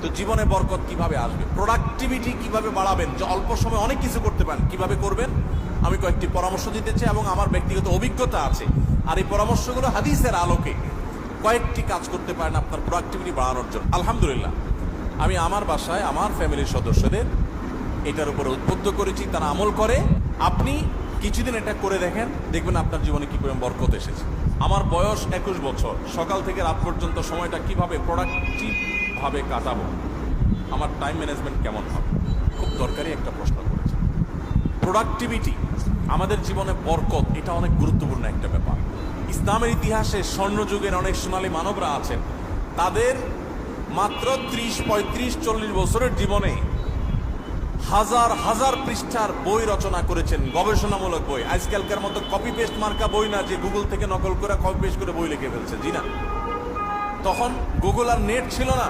তো জীবনে বরকত কিভাবে আসবে, প্রোডাক্টিভিটি কিভাবে বাড়াবেন, যে অল্প সময় অনেক কিছু করতে পারেন, কিভাবে করবেন আমি কয়েকটি পরামর্শ দিতে চাই এবং আমার ব্যক্তিগত অভিজ্ঞতা আছে। আর এই পরামর্শগুলো হাদিসের আলোকে কয়েকটি কাজ করতে পারেন আপনার প্রোডাক্টিভিটি বাড়ানোর জন্য। আলহামদুলিল্লাহ, আমি আমার বাসায় আমার ফ্যামিলির সদস্যদের এটার উপরে উদ্বুদ্ধ করেছি, তারা আমল করে। আপনি কিছুদিন এটা করে দেখেন, দেখবেন আপনার জীবনে কি পরিমাণ বরকত এসেছে। আমার বয়স 21 বছর, সকাল থেকে রাত পর্যন্ত সময়টা কিভাবে প্রোডাক্টিভভাবে কাটাবো, আমার টাইম ম্যানেজমেন্ট কেমন হবে, খুব দরকারি একটা প্রশ্ন করেছে। প্রোডাক্টিভিটি আমাদের জীবনে বরকত, এটা অনেক গুরুত্বপূর্ণ একটা ব্যাপার। ইসলামের ইতিহাসে স্বর্ণযুগের অনেক সোনালী মানবরা আছেন, তাদের মাত্র 30, 35, 40 বছরের জীবনে হাজার হাজার পৃষ্ঠার বই রচনা করেছেন, গবেষণামূলক বই। আজকালকার মতো কপি পেস্ট মার্কা বই না, যে গুগল থেকে নকল করে কপি পেস্ট করে বই লিখে ফেলছে, জি না। তখন গুগল আর নেট ছিল না,